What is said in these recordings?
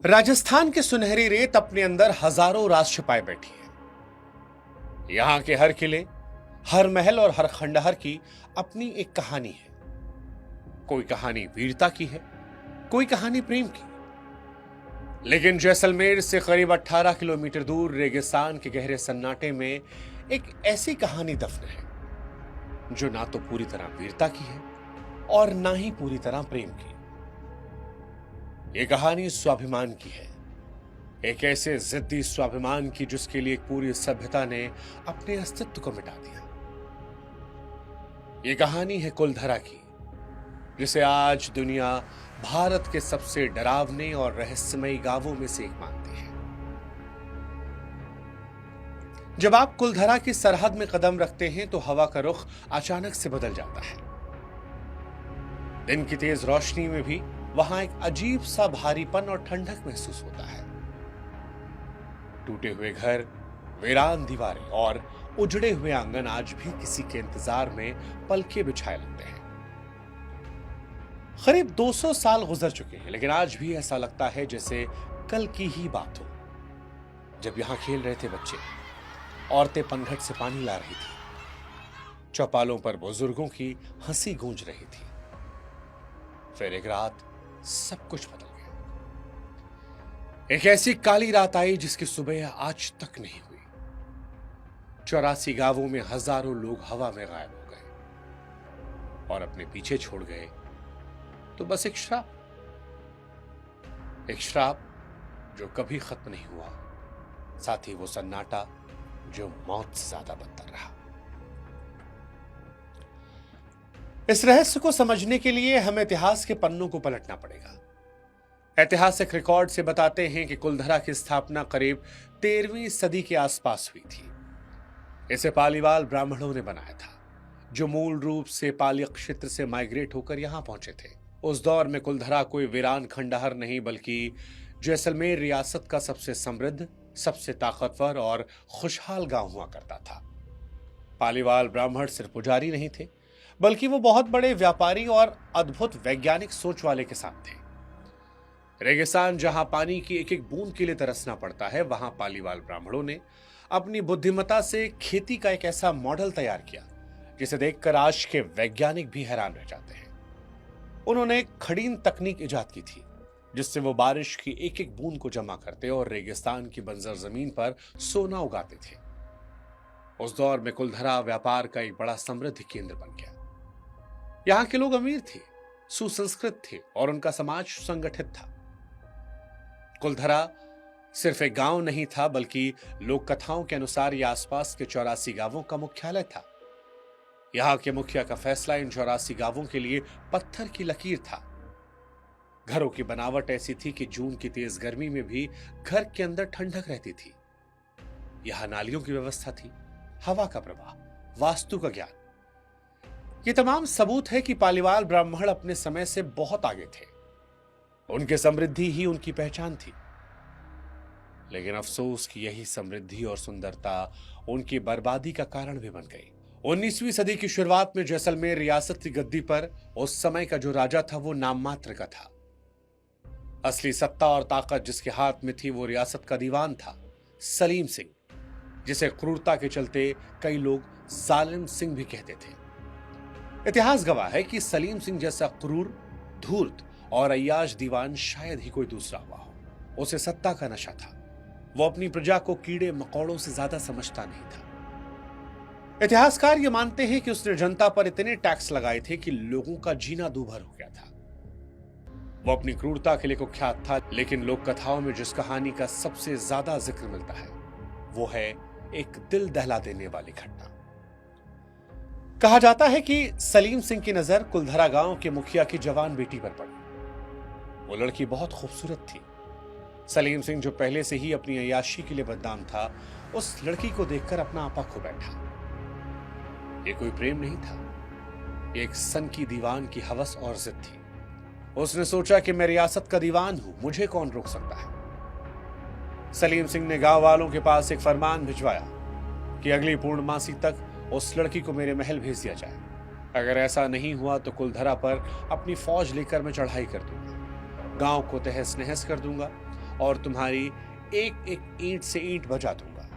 राजस्थान के सुनहरी रेत अपने अंदर हजारों राज छिपाए बैठी है। यहां के हर किले, हर महल और हर खंडहर की अपनी एक कहानी है। कोई कहानी वीरता की है, कोई कहानी प्रेम की। लेकिन जैसलमेर से करीब 18 किलोमीटर दूर रेगिस्तान के गहरे सन्नाटे में एक ऐसी कहानी दफन है जो ना तो पूरी तरह वीरता की है और ना ही पूरी तरह प्रेम की। यह कहानी स्वाभिमान की है, एक ऐसे जिद्दी स्वाभिमान की जिसके लिए एक पूरी सभ्यता ने अपने अस्तित्व को मिटा दिया। यह कहानी है कुलधरा की, जिसे आज दुनिया भारत के सबसे डरावने और रहस्यमयी गांवों में से एक मानती है। जब आप कुलधरा की सरहद में कदम रखते हैं तो हवा का रुख अचानक से बदल जाता है। दिन की तेज रोशनी में भी वहां एक अजीब सा भारीपन और ठंडक महसूस होता है। टूटे हुए घर, वीरान दीवारें और उजड़े हुए आंगन आज भी किसी के इंतजार में पलके बिछाए लगते हैं। करीब 200 साल गुजर चुके हैं, लेकिन आज भी ऐसा लगता है जैसे कल की ही बात हो। जब यहां खेल रहे थे बच्चे, औरतें पनघट से पानी ला रही थी, चौपालों पर बुजुर्गों की हंसी गूंज रही थी। फिर एक रात सब कुछ बदल गया। एक ऐसी काली रात आई जिसकी सुबह आज तक नहीं हुई। 84 गांवों में हजारों लोग हवा में गायब हो गए और अपने पीछे छोड़ गए तो बस एक श्राप जो कभी खत्म नहीं हुआ, साथ ही वो सन्नाटा जो मौत से ज्यादा बदतर रहा। इस रहस्य को समझने के लिए हमें इतिहास के पन्नों को पलटना पड़ेगा। ऐतिहासिक रिकॉर्ड से बताते हैं कि कुलधरा की स्थापना करीब 13वीं सदी के आसपास हुई थी। इसे पालीवाल ब्राह्मणों ने बनाया था, जो मूल रूप से पाली क्षेत्र से माइग्रेट होकर यहां पहुंचे थे। उस दौर में कुलधरा कोई वीरान खंडहर नहीं, बल्कि जैसलमेर रियासत का सबसे समृद्ध, सबसे ताकतवर और खुशहाल गांव हुआ करता था। पालीवाल ब्राह्मण सिर्फ पुजारी नहीं थे, बल्कि वो बहुत बड़े व्यापारी और अद्भुत वैज्ञानिक सोच वाले किसान थे। रेगिस्तान जहां पानी की एक एक बूंद के लिए तरसना पड़ता है, वहां पालीवाल ब्राह्मणों ने अपनी बुद्धिमत्ता से खेती का एक ऐसा मॉडल तैयार किया जिसे देखकर आज के वैज्ञानिक भी हैरान रह जाते हैं। उन्होंने एक खड़ीन तकनीक इजाद की थी जिससे वो बारिश की एक एक बूंद को जमा करते और रेगिस्तान की बंजर जमीन पर सोना उगाते थे। उस दौर में कुलधरा व्यापार का एक बड़ा समृद्ध केंद्र बन गया। यहां के लोग अमीर थे, सुसंस्कृत थे और उनका समाज संगठित था। कुलधरा सिर्फ एक गांव नहीं था, बल्कि लोक कथाओं के अनुसार यह आसपास के 84 गांवों का मुख्यालय था। यहां के मुखिया का फैसला इन 84 गांवों के लिए पत्थर की लकीर था। घरों की बनावट ऐसी थी कि जून की तेज गर्मी में भी घर के अंदर ठंडक रहती थी। यहां नालियों की व्यवस्था थी, हवा का प्रवाह, वास्तु का ज्ञान। ये तमाम सबूत है कि पालीवाल ब्राह्मण अपने समय से बहुत आगे थे। उनकी समृद्धि ही उनकी पहचान थी। लेकिन अफसोस कि यही समृद्धि और सुंदरता उनकी बर्बादी का कारण भी बन गई। 19वीं सदी की शुरुआत में जैसलमेर रियासत की गद्दी पर उस समय का जो राजा था वो नाम मात्र का था। असली सत्ता और ताकत जिसके हाथ में थी वो रियासत का दीवान था, सलीम सिंह, जिसे क्रूरता के चलते कई लोग जालिम सिंह भी कहते थे। इतिहास गवाह है कि सलीम सिंह जैसा क्रूर, धूर्त और अय्याश दीवान शायद ही कोई दूसरा हुआ हो। उसे सत्ता का नशा था। वो अपनी प्रजा को कीड़े मकोड़ों से ज्यादा समझता नहीं था। इतिहासकार ये मानते हैं कि उसने जनता पर इतने टैक्स लगाए थे कि लोगों का जीना दूभर हो गया था। वो अपनी क्रूरता के लिए कुख्यात था, लेकिन लोक कथाओं में जिस कहानी का सबसे ज्यादा जिक्र मिलता है वो है एक दिल दहला देने वाली घटना। कहा जाता है कि सलीम सिंह की नजर कुलधरा गांव के मुखिया की जवान बेटी पर पड़ी। वो लड़की बहुत खूबसूरत थी। सलीम सिंह, जो पहले से ही अपनी अय्याशी के लिए बदनाम था, उस लड़की को देखकर अपना आपा खो बैठा। ये कोई प्रेम नहीं था, एक सन की दीवान की हवस और जिद थी। उसने सोचा कि मैं रियासत का दीवान हूं, मुझे कौन रोक सकता है। सलीम सिंह ने गांव वालों के पास एक फरमान भिजवाया कि अगली पूर्णमासी तक उस लड़की को मेरे महल भेज दिया जाए। अगर ऐसा नहीं हुआ तो कुलधरा पर अपनी फौज लेकर मैं चढ़ाई कर दूंगा, गांव को तहस नहस कर दूंगा और तुम्हारी एक एक ईंट से ईंट बजा दूंगा।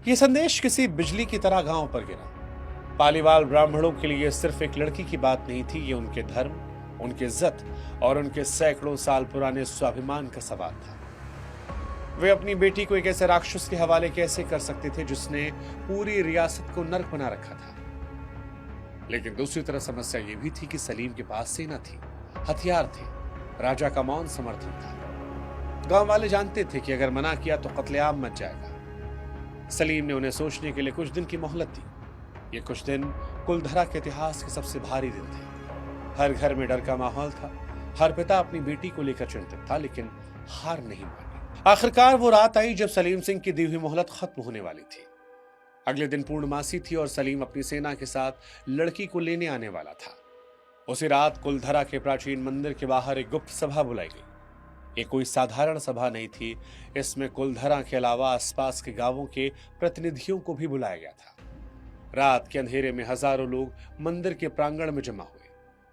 यह संदेश किसी बिजली की तरह गांव पर गिरा। पालीवाल ब्राह्मणों के लिए सिर्फ एक लड़की की बात नहीं थी, ये उनके धर्म, उनकी इज्जत और उनके सैकड़ों साल पुराने स्वाभिमान का सवाल था। वे अपनी बेटी को एक ऐसे राक्षस के हवाले कैसे कर सकते थे जिसने पूरी रियासत को नर्क बना रखा था। लेकिन दूसरी तरफ समस्या यह भी थी कि सलीम के पास सेना थी, हथियार थे, राजा का मौन समर्थन था। गांव वाले जानते थे कि अगर मना किया तो कत्लेआम मच जाएगा। सलीम ने उन्हें सोचने के लिए कुछ दिन की मोहलत दी। ये कुछ दिन कुलधरा के इतिहास के सबसे भारी दिन थे। हर घर में डर का माहौल था। हर पिता अपनी बेटी को लेकर चिंतित था, लेकिन हार नहीं मानी। आखिरकार वो रात आई जब सलीम सिंह की दी हुई मोहलत खत्म होने वाली थी। अगले दिन पूर्णमासी थी और सलीम अपनी सेना के साथ लड़की को लेने आने वाला था। उसी रात कुलधरा के प्राचीन मंदिर के बाहर एक गुप्त सभा बुलाई गई। ये कोई साधारण सभा नहीं थी, इसमें कुलधरा के अलावा आसपास के गांवों के प्रतिनिधियों को भी बुलाया गया था। रात के अंधेरे में हजारों लोग मंदिर के प्रांगण में जमा हुए।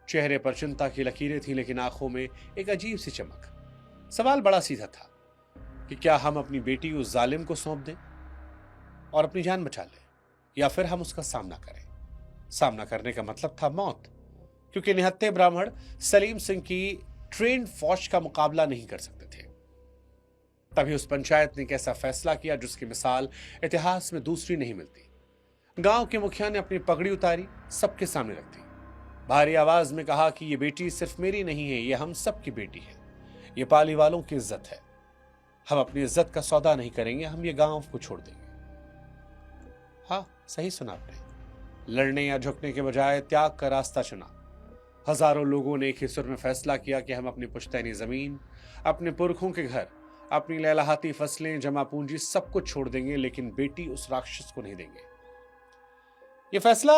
चेहरे पर चिंता की लकीरें थी, लेकिन आंखों में एक अजीब सी चमक। सवाल बड़ा सीधा था कि क्या हम अपनी बेटी उस जालिम को सौंप दें और अपनी जान बचा लें, या फिर हम उसका सामना करें। सामना करने का मतलब था मौत, क्योंकि निहत्थे ब्राह्मण सलीम सिंह की ट्रेंड फौज का मुकाबला नहीं कर सकते थे। तभी उस पंचायत ने एक ऐसा फैसला किया जिसकी मिसाल इतिहास में दूसरी नहीं मिलती। गांव के मुखिया ने अपनी पगड़ी उतारी, सबके सामने रख दी, भारी आवाज में कहा कि यह बेटी सिर्फ मेरी नहीं है, यह हम सबकी बेटी है। यह पाली वालों की इज्जत है। हम अपनी इज्जत का सौदा नहीं करेंगे, हम ये गांव को छोड़ देंगे। हाँ, सही सुना आपने। लड़ने या झुकने के बजाय त्याग का रास्ता चुना। हजारों लोगों ने एक ही सुर में फैसला किया कि हम अपनी पुश्तैनी जमीन, अपने पुरखों के घर, अपनी लहलहाती फसलें, जमा पूंजी सब कुछ छोड़ देंगे, लेकिन बेटी उस राक्षस को नहीं देंगे। यह फैसला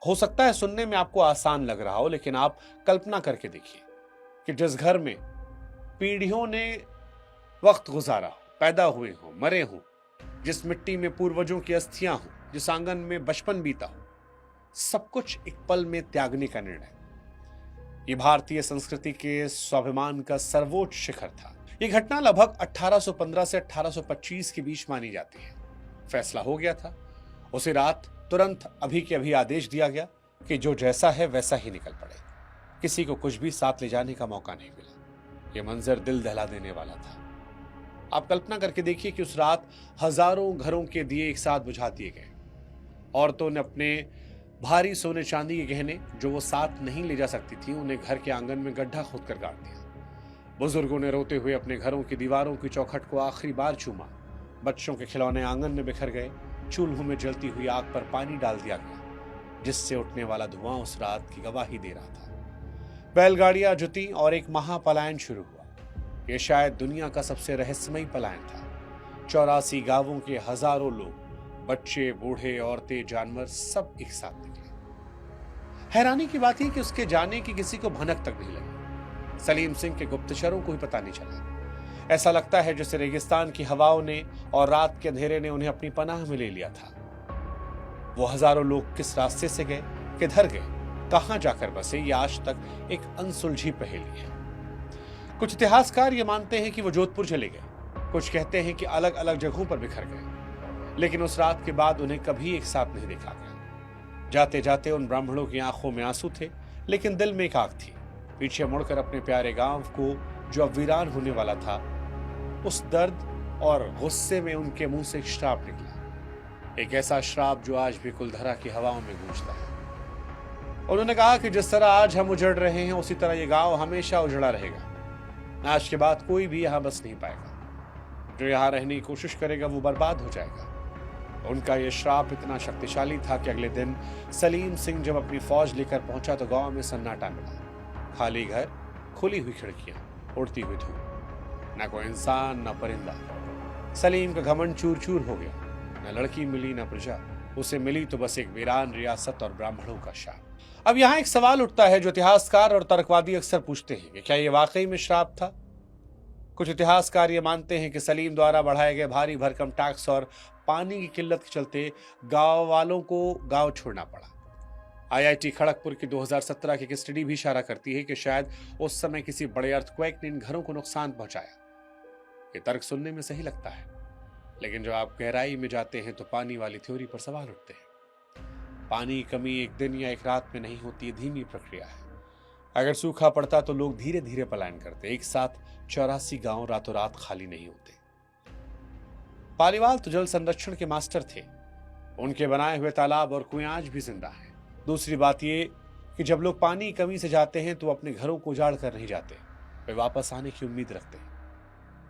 हो सकता है सुनने में आपको आसान लग रहा हो, लेकिन आप कल्पना करके देखिए कि जिस घर में पीढ़ियों ने वक्त गुजारा हो, पैदा हुए हो, मरे हो, जिस मिट्टी में पूर्वजों की अस्थियां हो, जिस आंगन में बचपन बीता हो, सब कुछ एक पल में त्यागने का निर्णय। यह भारतीय संस्कृति के स्वाभिमान का सर्वोच्च शिखर था। यह घटना लगभग 1815 से 1825 के बीच मानी जाती है। फैसला हो गया था। उसी रात तुरंत अभी के अभी आदेश दिया गया कि जो जैसा है वैसा ही निकल पड़े। किसी को कुछ भी साथ ले जाने का मौका नहीं मिला। यह मंजर दिल दहला देने वाला था। आप कल्पना करके देखिए कि उस रात हजारों घरों के दिए एक साथ बुझा दिए गए। औरतों ने अपने भारी सोने चांदी के गहने जो वो साथ नहीं ले जा सकती थी, उन्हें घर के आंगन में गड्ढा खोदकर गाड़ दिया। बुजुर्गों ने रोते हुए अपने घरों की दीवारों की चौखट को आखिरी बार चूमा। बच्चों के खिलौने आंगन में बिखर गए। चूल्हों में जलती हुई आग पर पानी डाल दिया गया, जिससे उठने वाला धुआं उस रात की गवाही दे रहा था। बैलगाड़ियां जुती और एक महापलायन शुरू हुआ। यह शायद दुनिया का सबसे रहस्यमयी पलायन था। 84 गांवों के हजारों लोग, बच्चे, बूढ़े, औरतें, जानवर सब एक साथ निकले। हैरानी की बात है कि उसके जाने की किसी को भनक तक नहीं लगी। सलीम सिंह के गुप्तचरों को भी पता नहीं चला। ऐसा लगता है जैसे रेगिस्तान की हवाओं ने और रात के अंधेरे ने उन्हें अपनी पनाह में ले लिया था। वो हजारों लोग किस रास्ते से गए, किधर गए, कहां जाकर बसे, ये आज तक एक अनसुलझी पहेली है। कुछ इतिहासकार ये मानते हैं कि वो जोधपुर चले गए, कुछ कहते हैं कि अलग अलग जगहों पर बिखर गए, लेकिन उस रात के बाद उन्हें कभी एक साथ नहीं देखा गया। जाते जाते उन ब्राह्मणों की आंखों में आंसू थे, लेकिन दिल में एक आग थी। पीछे मुड़कर अपने प्यारे गांव को जो अब वीरान होने वाला था, उस दर्द और गुस्से में उनके मुंह से एक श्राप निकला, एक ऐसा श्राप जो आज भी कुलधरा की हवाओं में गूंजता है। उन्होंने कहा कि जिस तरह आज हम उजड़ रहे हैं, उसी तरह ये गांव हमेशा उजड़ा रहेगा। आज के बाद कोई भी यहां बस नहीं पाएगा। जो यहां रहने की कोशिश करेगा वो बर्बाद हो जाएगा। उनका यह श्राप इतना शक्तिशाली था कि अगले दिन सलीम सिंह जब अपनी फौज लेकर पहुंचा तो गांव में सन्नाटा मिला। खाली घर, खुली हुई खिड़कियां, उड़ती हुई धूप, न कोई इंसान न परिंदा। सलीम का घमंड चूर चूर हो गया। न लड़की मिली न प्रजा, उसे मिली तो बस एक वीरान रियासत और ब्राह्मणों का शाप। अब यहाँ एक सवाल उठता है जो इतिहासकार और तर्कवादी अक्सर पूछते हैं कि क्या यह वाकई में श्राप था? कुछ इतिहासकार ये मानते हैं कि सलीम द्वारा बढ़ाए गए भारी भरकम टैक्स और पानी की किल्लत के चलते गांव वालों को गांव छोड़ना पड़ा। आईआईटी खड़गपुर की 2017 की एक स्टडी भी इशारा करती है कि शायद उस समय किसी बड़े अर्थक्वेक ने इन घरों को नुकसान पहुंचाया, ये तर्क सुनने में सही लगता है, लेकिन जब आप गहराई में जाते हैं तो पानी वाली थ्योरी पर सवाल उठते हैं। पानी की कमी एक दिन या एक रात में नहीं होती, है धीमी प्रक्रिया है। अगर सूखा पड़ता तो लोग धीरे धीरे पलायन करते। एक साथ 84 गांव रातों रात खाली नहीं होते। पालीवाल तो जल संरक्षण के मास्टर थे। उनके बनाए हुए तालाब और कुएं आज भी जिंदा हैं। दूसरी बात यह कि जब लोग पानी की कमी से जाते हैं तो अपने घरों को उजाड़ कर नहीं जाते, वे वापस आने की उम्मीद रखते हैं।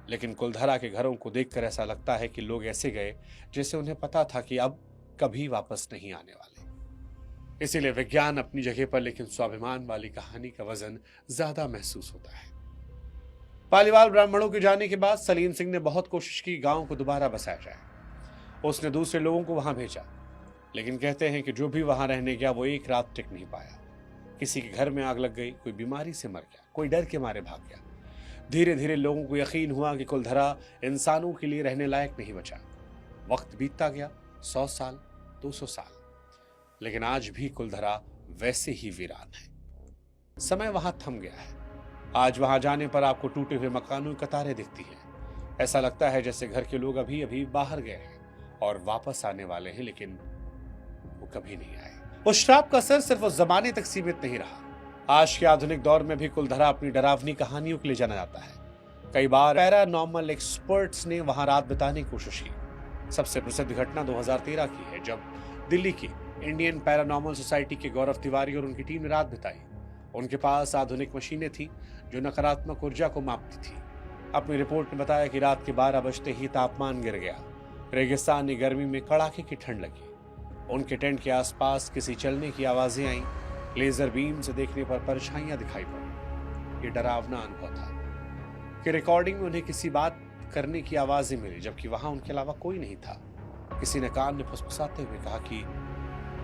लेकिन कुलधरा के घरों को देखकर ऐसा लगता है कि लोग ऐसे गए जैसे उन्हें पता था कि अब कभी वापस नहीं आने वाले। इसीलिए विज्ञान अपनी जगह पर, लेकिन स्वाभिमान वाली कहानी का वजन ज्यादा महसूस होता है। पालीवाल ब्राह्मणों के जाने के बाद सलीम सिंह ने बहुत कोशिश की गांव को दोबारा बसाया जाए। उसने दूसरे लोगों को वहां भेजा, लेकिन कहते हैं कि जो भी वहां रहने गया वो एक रात टिक नहीं पाया। किसी के घर में आग लग गई, कोई बीमारी से मर गया, कोई डर के मारे भाग गया। धीरे धीरे लोगों को यकीन हुआ कि कुलधरा इंसानों के लिए रहने लायक नहीं बचा। वक्त बीतता गया, 100 साल, 200 साल, लेकिन आज भी कुलधरा वैसे ही वीरान है। समय वहां थम गया है। आज वहां जाने पर आपको टूटे हुए मकानों की कतारें दिखती हैं। ऐसा लगता है जैसे घर के लोग अभी अभी बाहर गए हैं और वापस आने वाले हैं, लेकिन वो कभी नहीं आए। उस श्राप का असर सिर्फ उस जमाने तक सीमित नहीं रहा। आज के आधुनिक दौर में भी कुलधरा अपनी डरावनी कहानियों के लिए जाना जाता है। कई बार पैरानॉर्मल एक्सपर्ट्स ने वहां रात बिताने की कोशिश की। सबसे प्रसिद्ध घटना 2013 की है, जब दिल्ली की इंडियन पैरानॉर्मल सोसाइटी के गौरव तिवारी और उनकी टीम ने रात बिताई। उनके पास आधुनिक मशीनें थीं जो नकारात्मक ऊर्जा को मापती थी। अपनी रिपोर्ट में बताया कि रात के 12 बजते ही तापमान गिर गया। रेगिस्तानी गर्मी में कड़ाके की ठंड लगी। उनके टेंट के आसपास किसी चलने की आवाजें आईं। लेजर बीम से देखने पर परछाइयां दिखाई पड़ी। ये डरावना अनुभव था कि रिकॉर्डिंग में उन्हें किसी बात करने की आवाजें मिली, जबकि वहां उनके अलावा कोई नहीं था। किसी ने कान में फुसफुसाते हुए कहा कि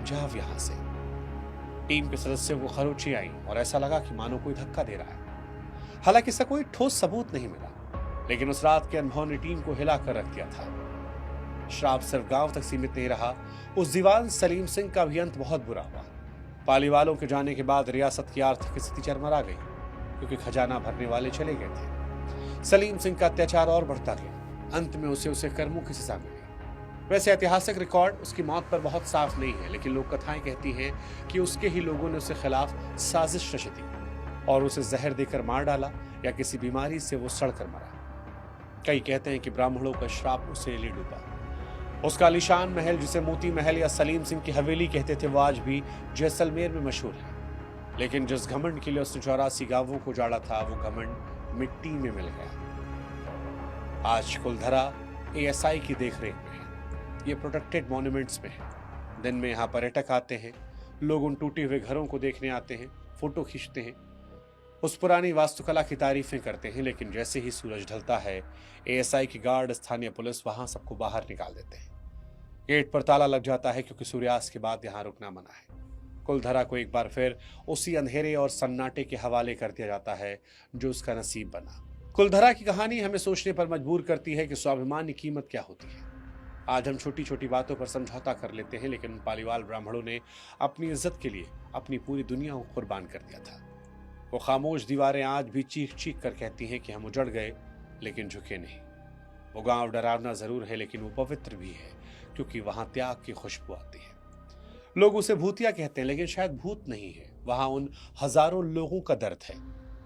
जाओ यहां से। टीम के सदस्यों को खरोंची आई और ऐसा लगा कि मानो कोई धक्का दे रहा है। हालांकि इसका कोई ठोस सबूत नहीं मिला, लेकिन उस रात के अनुभव ने टीम को हिला कर रख दिया था। श्राप सिर्फ गांव तक सीमित नहीं रहा। उस दीवान सलीम सिंह का भी अंत बहुत बुरा हुआ। पालीवालों के जाने के बाद रियासत की आर्थिक स्थिति चरमरा गई, क्योंकि खजाना भरने वाले चले गए थे। सलीम सिंह का अत्याचार और बढ़ता गया। अंत में उसे कर्मों की सजा मिली। वैसे ऐतिहासिक रिकॉर्ड उसकी मौत पर बहुत साफ नहीं है, लेकिन लोक कथाएं कहती हैं कि उसके ही लोगों ने उसके खिलाफ साजिश रची थी और उसे जहर देकर मार डाला, या किसी बीमारी से वो सड़कर मरा। कई कहते हैं कि ब्राह्मणों का श्राप उसे ले डूबा। उसका आलीशान महल, जिसे मोती महल या सलीम सिंह की हवेली कहते थे, वो आज भी जैसलमेर में मशहूर है। लेकिन जिस घमंड के लिए उसने 84 गांवों को उजाड़ा था, वो घमंड मिट्टी में मिल गया। आज कुलधरा ASI की देखरेख में है। ये प्रोटेक्टेड मॉन्यूमेंट्स में है। दिन में यहाँ पर्यटक आते हैं, लोग उन टूटे हुए घरों को देखने आते हैं, फोटो खींचते हैं, उस पुरानी वास्तुकला की तारीफें करते हैं। लेकिन जैसे ही सूरज ढलता है, ASI की गार्ड, स्थानीय पुलिस वहां सबको बाहर निकाल देते हैं। गेट पर ताला लग जाता है, क्योंकि सूर्यास्त के बाद यहाँ रुकना मना है। कुलधरा को एक बार फिर उसी अंधेरे और सन्नाटे के हवाले कर दिया जाता है जो उसका नसीब बना। कुलधरा की कहानी हमें सोचने पर मजबूर करती है कि स्वाभिमान की कीमत क्या होती है। आज हम छोटी छोटी बातों पर समझौता कर लेते हैं, लेकिन पालीवाल ब्राह्मणों ने अपनी इज्जत के लिए अपनी पूरी दुनिया को कुर्बान कर दिया था। वो खामोश दीवारें आज भी चीख चीख कर कहती हैं कि हम उजड़ गए, लेकिन झुके नहीं। वो गांव डरावना जरूर है, लेकिन वो पवित्र भी है, क्योंकि वहां त्याग की खुशबू आती है। लोग उसे भूतिया कहते हैं, लेकिन शायद भूत नहीं है। वहां उन हजारों लोगों का दर्द है,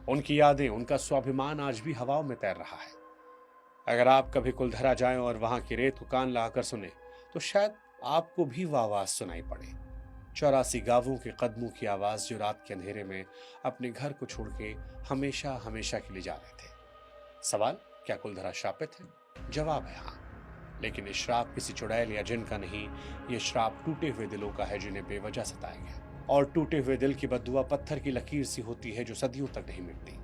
उनकी यादें, उनका स्वाभिमान आज भी हवाओं में तैर रहा है। अगर आप कभी कुलधरा जाएं और वहां की रेत को कान लगाकर सुने, तो शायद आपको भी वो आवाज सुनाई पड़े। 84 गांवों के कदमों की आवाज, जो रात के अंधेरे में अपने घर को छोड़ के हमेशा हमेशा के लिए जा रहे थे। सवाल, क्या कुलधरा श्रापित है? जवाब है हाँ, लेकिन ये श्राप किसी चुड़ैल या जिन का नहीं। ये श्राप टूटे हुए दिलों का है, जिन्हें बेवजह सताया गया। और टूटे हुए दिल की बद्दुआ पत्थर की लकीर सी होती है, जो सदियों तक नहीं मिटती।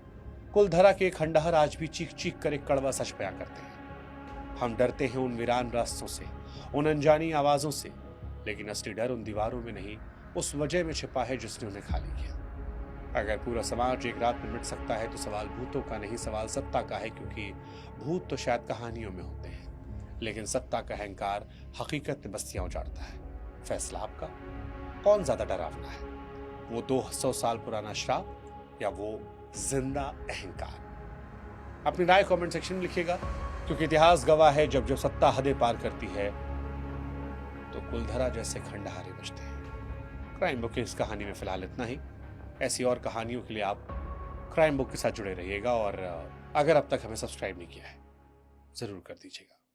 कुलधरा के खंडहर आज भी चीख चीख कर एक कड़वा सच बयां करते हैं। हम डरते हैं उन वीरान रास्तों से, उन अनजानी आवाजों से, लेकिन असली डर उन दीवारों में नहीं, उस वजह में छिपा है जिसने उन्हें खाली किया। अगर पूरा समाज एक रात में मिट सकता है, तो सवाल भूतों का नहीं, सवाल सत्ता का है। क्योंकि भूत तो शायद कहानियों में होते हैं, लेकिन सत्ता का अहंकार हकीकत में बस्तियां उजाड़ता है। फैसला आपका, कौन ज्यादा डरावना है? वो 200 साल पुराना श्राप या वो जिंदा अहंकार? अपनी राय कमेंट सेक्शन में लिखिएगा। क्योंकि इतिहास गवाह है, जब जब सत्ता हदें पार करती है तो कुलधरा जैसे खंडहारे बजते हैं। क्राइम बुक की इस कहानी में फिलहाल इतना ही। ऐसी और कहानियों के लिए आप क्राइम बुक के साथ जुड़े रहिएगा, और अगर अब तक हमें सब्सक्राइब नहीं किया है जरूर कर दीजिएगा।